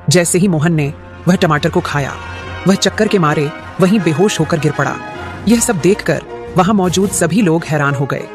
जैसे ही मोहन ने वह टमाटर को खाया, वह चक्कर के मारे वहीं बेहोश होकर गिर पड़ा। यह सब देखकर वहां मौजूद सभी लोग हैरान हो गए।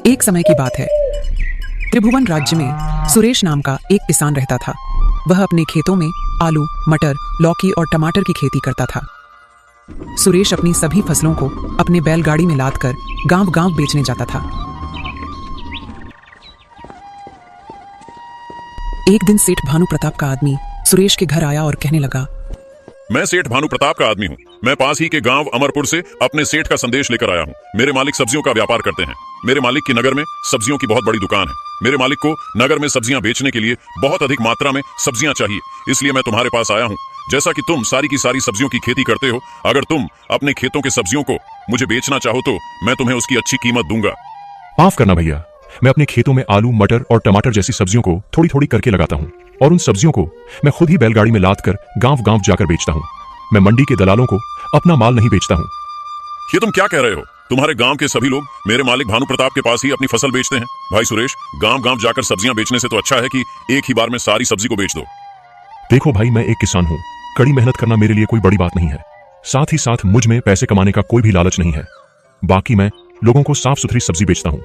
एक समय की बात है, त्रिभुवन राज्य में सुरेश नाम का एक किसान रहता था। वह अपने खेतों में आलू, मटर, लौकी और टमाटर की खेती करता था। सुरेश अपनी सभी फसलों को अपने बैलगाड़ी में लादकर गांव-गांव बेचने जाता था। एक दिन सेठ भानु प्रताप का आदमी सुरेश के घर आया और कहने लगा, मैं सेठ भानु प्रताप का आदमी हूँ। मैं पास ही के गांव अमरपुर से अपने सेठ का संदेश लेकर आया हूँ। मेरे मालिक सब्जियों का व्यापार करते हैं। मेरे मालिक की नगर में सब्जियों की बहुत बड़ी दुकान है। मेरे मालिक को नगर में सब्जियां बेचने के लिए बहुत अधिक मात्रा में सब्जियां चाहिए, इसलिए मैं तुम्हारे पास आया हूँ। जैसा कि तुम सारी की सारी सब्जियों की खेती करते हो, अगर तुम अपने खेतों के सब्जियों को मुझे बेचना चाहो तो मैं तुम्हें उसकी अच्छी कीमत दूंगा। माफ करना भैया, मैं अपने खेतों में आलू, मटर और टमाटर जैसी सब्जियों को थोड़ी थोड़ी करके लगाता हूँ और उन सब्जियों को मैं खुद ही बैलगाड़ी में लादकर गांव-गांव जाकर बेचता हूँ। मैं मंडी के दलालों को अपना माल नहीं बेचता हूँ। ये तुम क्या कह रहे हो? तुम्हारे गांव के सभी लोग मेरे मालिक भानु प्रताप के पास ही अपनी फसल बेचते हैं। भाई सुरेश, गांव-गांव जाकर सब्जियां बेचने से तो अच्छा है कि एक ही बार में सारी सब्जी को बेच दो। देखो भाई, मैं एक किसान हूँ। कड़ी मेहनत करना मेरे लिए कोई बड़ी बात नहीं है। साथ ही साथ मुझ में पैसे कमाने का कोई भी लालच नहीं है। बाकी मैं लोगों को साफ सुथरी सब्जी बेचता हूँ।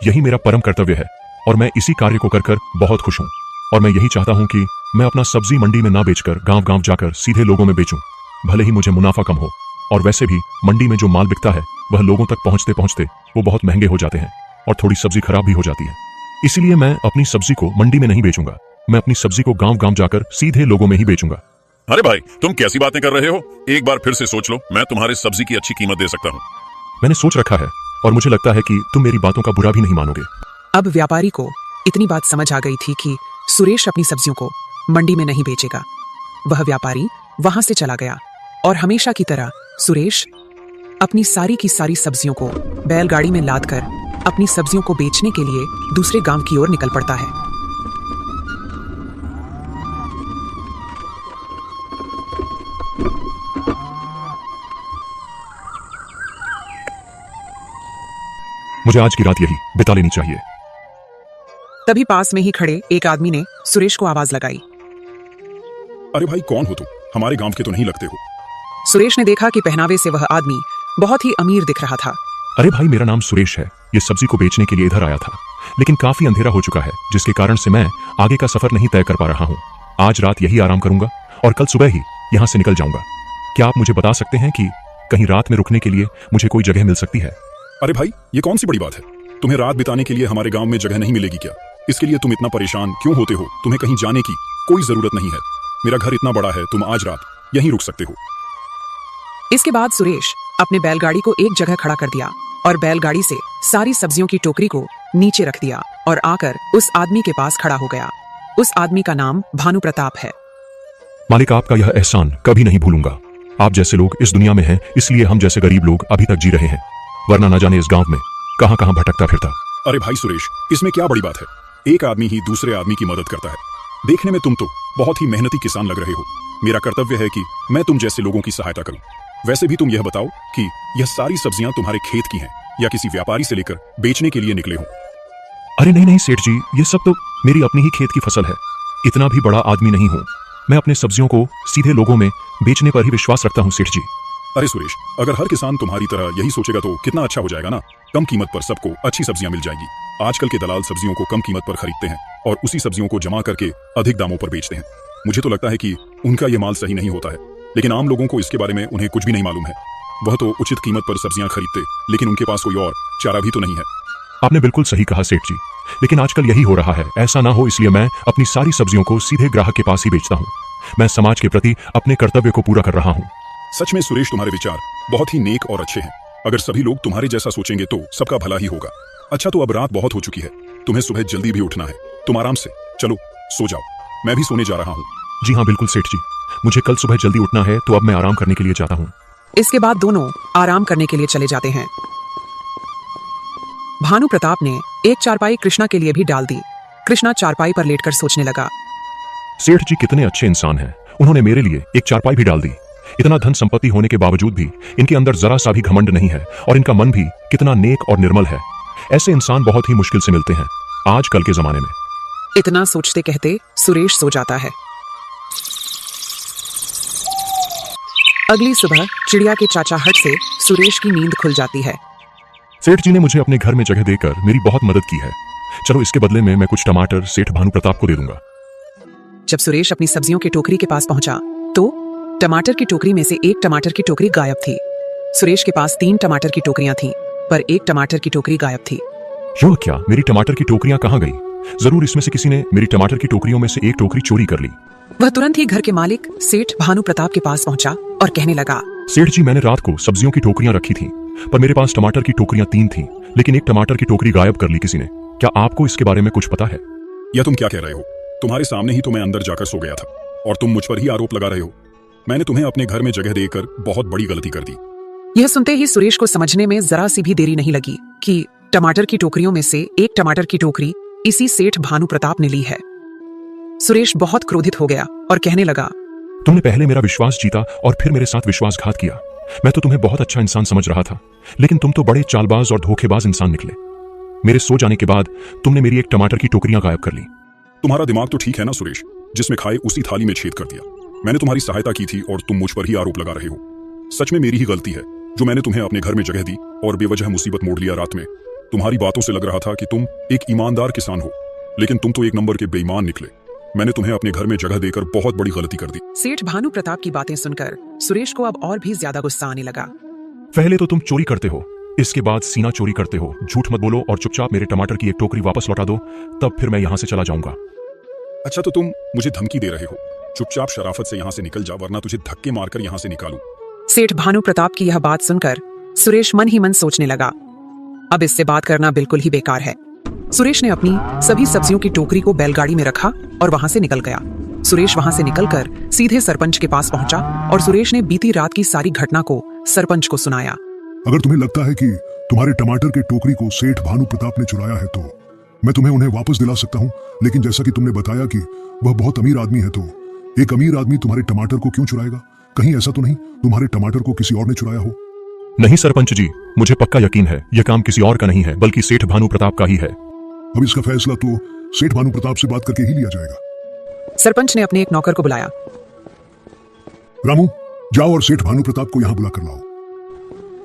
यही मेरा परम कर्तव्य है और मैं इसी कार्य को कर बहुत खुश हूँ। और मैं यही चाहता हूँ कि मैं अपना सब्जी मंडी में ना बेचकर गांव-गांव जाकर सीधे लोगों में बेचूं। भले ही मुझे मुनाफा कम हो, और वैसे भी मंडी में जो माल बिकता है वह लोगों तक पहुंचते पहुंचते वो बहुत महंगे हो जाते हैं और थोड़ी सब्जी खराब भी हो जाती है। इसीलिए मैं अपनी सब्जी को मंडी में नहीं बेचूंगा। मैं अपनी सब्जी को गांव-गांव जाकर सीधे लोगों में ही बेचूंगा। अरे भाई, तुम कैसी बातें कर रहे हो? एक बार फिर से सोच लो। मैं तुम्हारे सब्जी की अच्छी कीमत दे सकता हूँ। मैंने सोच रखा है और मुझे लगता है कि तुम मेरी बातों का बुरा भी नहीं मानोगे। अब व्यापारी को इतनी बात समझ आ गई थी कि सुरेश अपनी सब्जियों को मंडी में नहीं बेचेगा। वह व्यापारी वहां से चला गया और हमेशा की तरह सुरेश अपनी सारी की सारी सब्जियों को बैलगाड़ी में लादकर अपनी सब्जियों को बेचने के लिए दूसरे गांव की ओर निकल पड़ता है। मुझे आज की रात यही बिता लेनी चाहिए। तभी पास में ही खड़े एक आदमी ने सुरेश को आवाज लगाई, अरे भाई, कौन हो तुम? हमारे गांव के तो नहीं लगते हो। सुरेश ने देखा कि पहनावे से वह आदमी बहुत ही अमीर दिख रहा था। अरे भाई, मेरा नाम सुरेश है। ये सब्जी को बेचने के लिए इधर आया था, लेकिन काफी अंधेरा हो चुका है, जिसके कारण से मैं आगे का सफर नहीं तय कर पा रहा हूँ। आज रात यही आराम करूंगा और कल सुबह ही यहाँ से निकल जाऊंगा। क्या आप मुझे बता सकते हैं कि कहीं रात में रुकने के लिए मुझे कोई जगह मिल सकती है? अरे भाई, ये कौन सी बड़ी बात है? तुम्हें रात बिताने के लिए हमारे गांव में जगह नहीं मिलेगी क्या? इसके लिए तुम इतना परेशान क्यों होते हो? तुम्हें कहीं जाने की कोई जरूरत नहीं है। मेरा घर इतना बड़ा है, तुम आज रात यहीं रुक सकते हो। इसके बाद सुरेश अपने बैलगाड़ी को एक जगह खड़ा कर दिया और बैलगाड़ी से सारी सब्जियों की टोकरी को नीचे रख दिया और आकर उस आदमी के पास खड़ा हो गया। उस आदमी का नाम भानु प्रताप है। मालिक, आपका यह एहसान कभी नहीं भूलूंगा। आप जैसे लोग इस दुनिया में हैं, इसलिए हम जैसे गरीब लोग अभी तक जी रहे हैं, वरना न जाने इस गांव में कहां कहां भटकता फिरता। अरे भाई सुरेश, इसमें क्या बड़ी बात है? एक आदमी ही दूसरे आदमी की मदद करता है। देखने में तुम तो बहुत ही मेहनती किसान लग रहे हो। मेरा कर्तव्य है कि मैं तुम जैसे लोगों की सहायता करूं। वैसे भी तुम यह बताओ कि यह सारी सब्जियां तुम्हारे खेत की हैं या किसी व्यापारी से लेकर बेचने के लिए निकले हो? अरे नहीं नहीं सेठ जी, ये सब तो मेरी अपनी ही खेत की फसल है। इतना भी बड़ा आदमी नहीं हूँ। मैं अपने सब्जियों को सीधे लोगों में बेचने पर ही विश्वास रखता हूँ सेठ जी। अरे सुरेश, अगर हर किसान तुम्हारी तरह यही सोचेगा तो कितना अच्छा हो जाएगा ना। कम कीमत पर सबको अच्छी सब्जियां मिल जाएगी। आजकल के दलाल सब्जियों को कम कीमत पर खरीदते हैं और उसी सब्जियों को जमा करके अधिक दामों पर बेचते हैं। मुझे तो लगता है कि उनका ये माल सही नहीं होता है, लेकिन आम लोगों को इसके बारे में उन्हें कुछ भी नहीं मालूम है। वह तो उचित कीमत पर सब्जियां खरीदते, लेकिन उनके पास कोई और चारा भी तो नहीं है। आपने बिल्कुल सही कहा सेठ जी, लेकिन आजकल यही हो रहा है। ऐसा ना हो इसलिए मैं अपनी सारी सब्जियों को सीधे ग्राहक के पास ही बेचता हूँ। मैं समाज के प्रति अपने कर्तव्य को पूरा कर रहा हूँ। सच में सुरेश, तुम्हारे विचार बहुत ही नेक और अच्छे हैं। अगर सभी लोग तुम्हारे जैसा सोचेंगे तो सबका भला ही होगा। अच्छा, तो अब रात बहुत हो चुकी है, तुम्हें सुबह जल्दी भी उठना है। तुम आराम से चलो सो जाओ, मैं भी सोने जा रहा हूँ। जी हाँ बिल्कुल सेठ जी, मुझे कल सुबह जल्दी उठना है, तो अब मैं आराम करने के लिए जाता हूँ। इसके बाद दोनों आराम करने के लिए चले जाते हैं। भानु प्रताप ने एक चारपाई कृष्णा के लिए भी डाल दी। कृष्णा चारपाई पर लेटकर सोचने लगा। सेठ जी कितने अच्छे इंसान हैं, उन्होंने मेरे लिए एक चारपाई भी डाल दी। इतना धन संपत्ति होने के बावजूद भी इनके अंदर जरा सा भी घमंड नहीं है और इनका मन भी कितना नेक और निर्मल है। ऐसे इंसान बहुत ही मुश्किल से मिलते हैं आजकल के जमाने में। इतना सोचते कहते सुरेश सो जाता है। अगली सुबह चिड़िया के चाचाहट से सुरेश की नींद खुल जाती है। सेठ जी ने मुझे अपने घर में जगह देकर मेरी बहुत मदद की है। चलो इसके बदले में मैं कुछ टमाटर सेठ भानु प्रताप को दे दूंगा। जब सुरेश अपनी सब्जियों की टोकरी के पास पहुंचा तो टमाटर की टोकरी में से एक टमाटर की टोकरी गायब थी। सुरेश के पास 3 टमाटर की टोकरियां थीं, पर एक टमाटर की टोकरी गायब थी। यो क्या, मेरी टमाटर की टोकरियां कहाँ गई? जरूर इसमें से किसी ने मेरी टमाटर की टोकरियों में से एक टोकरी चोरी कर ली। वह तुरंत ही घर के मालिक सेठ भानु प्रताप के पास पहुंचा और कहने लगा, सेठ जी, मैंने रात को सब्जियों की टोकरियां रखी थी, पर मेरे पास टमाटर की टोकरियां 3 थी, लेकिन एक टमाटर की टोकरी गायब कर ली किसी ने। क्या आपको इसके बारे में कुछ पता है? यह तुम क्या कह रहे हो? तुम्हारे सामने ही तो मैं अंदर जाकर सो गया था और तुम मुझ पर ही आरोप लगा रहे हो। मैंने तुम्हें अपने घर में जगह देकर बहुत बड़ी गलती कर दी। यह सुनते ही सुरेश को समझने में जरा सी भी देरी नहीं लगी कि टमाटर की टोकरियों में से एक टमाटर की टोकरी इसी सेठ भानु प्रताप ने ली है। सुरेश बहुत क्रोधित हो गया और कहने लगा, तुमने पहले मेरा विश्वास जीता और फिर मेरे साथ विश्वासघात किया। मैं तो तुम्हें बहुत अच्छा इंसान समझ रहा था, लेकिन तुम तो बड़े चालबाज और धोखेबाज इंसान निकले। मेरे सो जाने के बाद तुमने मेरी एक टमाटर की टोकरियां गायब कर ली। तुम्हारा दिमाग तो ठीक है ना सुरेश? जिसमें खाए उसी थाली में छेद कर दिया। मैंने तुम्हारी सहायता की थी और तुम मुझ पर ही आरोप लगा रहे हो। सच में मेरी ही गलती है जो मैंने तुम्हें अपने घर में जगह दी और बेवजह मुसीबत मोड़ लिया रात में। तुम्हारी बातों से लग रहा था कि तुम एक ईमानदार किसान हो, लेकिन तुम तो एक नंबर के बेईमान निकले। मैंने तुम्हें अपने घर में जगह देकर बहुत बड़ी गलती कर दी। सेठ भानु प्रताप की बातें सुनकर सुरेश को अब और भी ज्यादा गुस्सा आने लगा। पहले तो तुम चोरी करते हो, इसके बाद सीना चोरी करते हो। झूठ मत बोलो और चुपचाप मेरे टमाटर की एक टोकरी वापस लौटा दो, तब फिर मैं यहाँ से चला जाऊंगा। अच्छा, तो तुम मुझे धमकी दे रहे हो? चुपचाप शराफत से यहाँ से निकल जा, वरना तुझे धक्के मारकर यहाँ से निकालूं। सेठ भानु प्रताप की यह बात सुनकर सुरेश मन ही मन सोचने लगा, अब इससे बात करना बिल्कुल ही बेकार है। सुरेश ने अपनी सभी सब्जियों की टोकरी को बैलगाड़ी में रखा और वहां से निकल गया। सुरेश वहां से निकलकर सीधे सरपंच के पास पहुंचा और सुरेश ने बीती रात की सारी घटना को सरपंच को सुनाया। अगर तुम्हें लगता है कि तुम्हारे टमाटर के टोकरी को सेठ भानु प्रताप ने चुराया है तो मैं तुम्हें उन्हें वापस दिला सकता हूँ, लेकिन जैसा कि तुमने बताया कि वह बहुत अमीर आदमी है, तो एक अमीर आदमी तुम्हारे टमाटर को क्यों चुराएगा? कहीं ऐसा तो नहीं तुम्हारे टमाटर को किसी और ने चुराया हो? नहीं सरपंच जी, मुझे पक्का यकीन है यह काम किसी और का नहीं है, बल्कि सेठ भानु प्रताप का ही है। अब इसका फैसला तो सेठ भानु प्रताप से बात करके ही लिया जाएगा। सरपंच ने अपने एक नौकर को बुलाया। रामू, जाओ और सेठ भानु प्रताप को यहाँ बुला कर लाओ।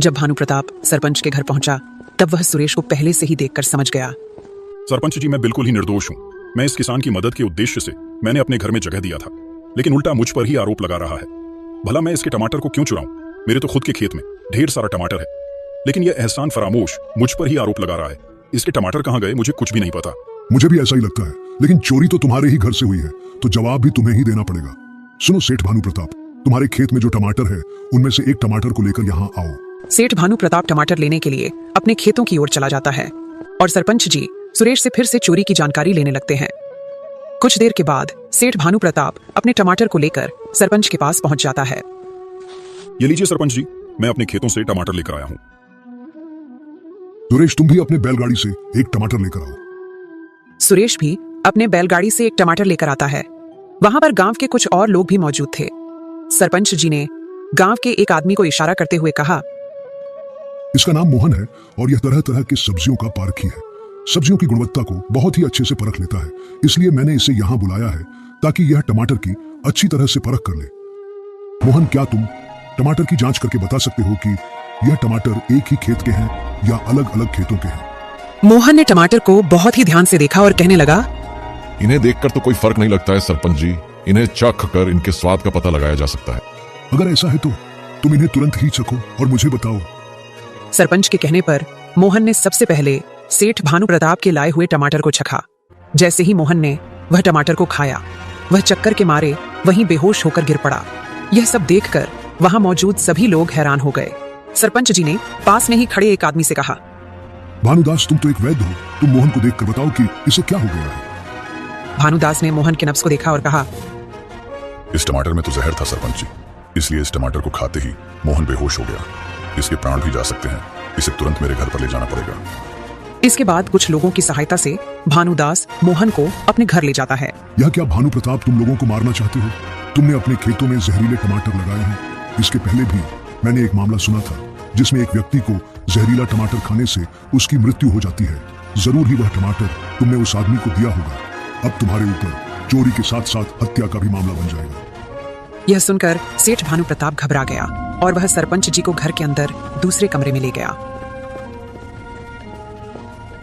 जब भानु प्रताप सरपंच के घर पहुंचा तब वह सुरेश को पहले से ही देखकर समझ गया। सरपंच जी, मैं बिल्कुल ही निर्दोष हूँ। मैं इस किसान की मदद के उद्देश्य से मैंने अपने घर में जगह दिया था, लेकिन उल्टा मुझ पर ही आरोप लगा रहा है। भला मैं इसके टमाटर को क्यों चुराऊं? मेरे तो खुद के खेत में ढेर सारा टमाटर है, लेकिन यह एहसान फरामोश मुझ पर ही आरोप लगा रहा है। इसके टमाटर कहाँ गए मुझे कुछ भी नहीं पता। मुझे भी ऐसा ही लगता है, लेकिन चोरी तो तुम्हारे ही घर से हुई है, तो जवाब भी तुम्हें ही देना पड़ेगा। सुनो सेठ भानु प्रताप, तुम्हारे खेत में जो टमाटर है उनमें से एक टमाटर को लेकर यहाँ आओ। सेठ भानु प्रताप टमाटर लेने के लिए अपने खेतों की ओर चला जाता है और सरपंच जी सुरेश से फिर से चोरी की जानकारी लेने लगते हैं। कुछ देर के बाद सेठ भानु प्रताप अपने टमाटर को लेकर सरपंच के पास पहुंच जाता है। ये लीजिए सरपंच जी, मैं अपने खेतों से टमाटर लेकर आया हूँ। सुरेश, तुम भी अपने बैलगाड़ी से एक टमाटर लेकर आओ। सुरेश भी अपने बैलगाड़ी से एक टमाटर लेकर आता है। वहां पर गांव के कुछ और लोग भी मौजूद थे। सरपंच जी ने गांव के एक आदमी को इशारा करते हुए कहा, इसका नाम मोहन है और यह तरह तरह की सब्जियों का पारखी है। सब्जियों की गुणवत्ता को बहुत ही अच्छे से परख लेता है, इसलिए मैंने इसे यहाँ बुलाया है ताकि यह टमाटर की अच्छी तरह से परख कर ले। मोहन, क्या तुम टमाटर की जांच करके बता सकते हो कि यह टमाटर एक ही खेत के हैं या अलग अलग खेतों के हैं? मोहन ने टमाटर को बहुत ही ध्यान से देखा और कहने लगा, इन्हें देखकर तो कोई फर्क नहीं लगता है सरपंच जी। इन्हें चख कर इनके स्वाद का पता लगाया जा सकता है। अगर ऐसा है तो तुम इन्हें तुरंत ही चखो और मुझे बताओ। सरपंच के कहने पर मोहन ने सबसे पहले सेठ भानु प्रताप के लाए हुए टमाटर को चखा। जैसे ही मोहन ने वह टमाटर को खाया, वह चक्कर के मारे वहीं बेहोश होकर गिर पड़ा। यह सब देखकर वहां मौजूद सभी लोग हैरान हो गए। सरपंच जी ने पास में ही खड़े एक आदमी से कहा, भानुदास, तुम तो एक वैद्य हो, तुम मोहन को देखकर बताओ कि इसे क्या हो गया है। भानुदास ने मोहन के नब्ज को देखा और कहा, इस टमाटर में तो जहर था सरपंच जी, इसलिए इस टमाटर को खाते ही मोहन बेहोश हो गया। इसके प्राण भी जा सकते हैं, इसे तुरंत मेरे घर पर ले जाना पड़ेगा। इसके बाद कुछ लोगों की सहायता से भानुदास मोहन को अपने घर ले जाता है। यह क्या भानु प्रताप, तुम लोगों को मारना चाहते हो? तुमने अपने खेतों में जहरीले टमाटर लगाए हैं, इसके पहले भी मैंने एक मामला सुना था जिसमें एक व्यक्ति को जहरीला टमाटर खाने से उसकी मृत्यु हो जाती है। जरूर ही वह टमाटर तुमने उस आदमी को दिया होगा। अब तुम्हारे ऊपर चोरी के साथ साथ हत्या का भी मामला बन जाएगा। यह सुनकर सेठ भानु प्रताप घबरा गया और वह सरपंच जी को घर के अंदर दूसरे कमरे में ले गया।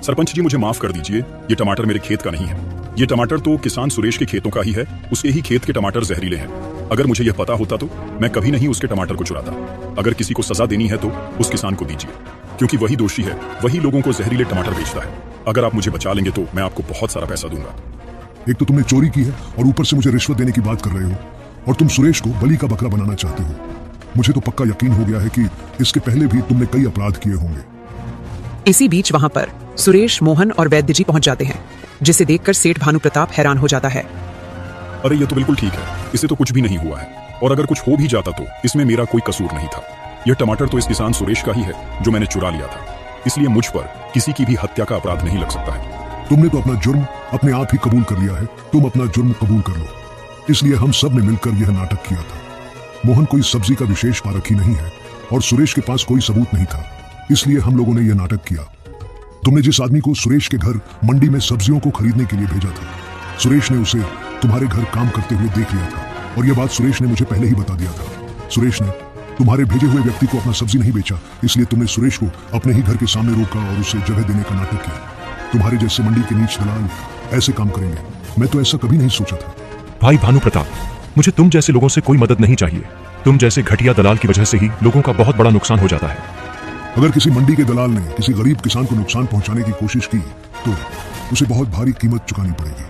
सरपंच जी, मुझे माफ कर दीजिए, ये टमाटर मेरे खेत का नहीं है। ये टमाटर तो किसान सुरेश के खेतों का ही है। उसके ही खेत के टमाटर जहरीले हैं। अगर मुझे यह पता होता तो मैं कभी नहीं उसके टमाटर को चुराता। अगर किसी को सजा देनी है तो उस किसान को दीजिए, क्योंकि वही दोषी है, वही लोगों को जहरीले टमाटर बेचता है। अगर आप मुझे बचा लेंगे तो मैं आपको बहुत सारा पैसा दूंगा। एक तो तुमने चोरी की है और ऊपर से मुझे रिश्वत देने की बात कर रहे हो, और तुम सुरेश को बलि का बकरा बनाना चाहते हो। मुझे तो पक्का यकीन हो गया है कि इसके पहले भी तुमने कई अपराध किए होंगे। इसी बीच वहां पर सुरेश, मोहन और वैद्य जी पहुंच जाते हैं, जिसे देखकर सेठ भानु प्रताप हैरान हो जाता है। अरे ये तो बिल्कुल ठीक है, इसे तो कुछ भी नहीं हुआ है, और अगर कुछ हो भी जाता तो इसमें मेरा कोई कसूर नहीं था। यह टमाटर तो इस किसान सुरेश का ही है जो मैंने चुरा लिया था, इसलिए मुझ पर किसी की भी हत्या का अपराध नहीं लग सकता है। तुमने तो अपना जुर्म अपने आप ही कबूल कर लिया है। तुम अपना जुर्म कबूल कर लो। इसलिए हम सब ने मिलकर यह नाटक किया था। मोहन कोई सब्जी का विशेष पारखी नहीं है और सुरेश के पास कोई सबूत नहीं था, इसलिए हम लोगों ने यह नाटक किया। तुमने जिस आदमी को सुरेश के घर मंडी में सब्जियों को खरीदने के लिए भेजा था, सुरेश ने उसे तुम्हारे घर काम करते हुए देख लिया था, और यह बात सुरेश ने मुझे पहले ही बता दिया था। सुरेश ने तुम्हारे भेजे हुए व्यक्ति को अपना सब्जी नहीं बेचा, इसलिए तुमने सुरेश को अपने ही घर के सामने रोका और उसे जगह देने का नाटक किया। तुम्हारे जैसे मंडी के नीच दलाल ऐसे काम करेंगे, मैं तो ऐसा कभी नहीं सोचा था। भाई भानु प्रताप, मुझे तुम जैसे लोगों से कोई मदद नहीं चाहिए। तुम जैसे घटिया दलाल की वजह से ही लोगों का बहुत बड़ा नुकसान हो जाता है। अगर किसी मंडी के दलाल ने किसी गरीब किसान को नुकसान पहुंचाने की कोशिश की तो उसे बहुत भारी कीमत चुकानी पड़ेगी।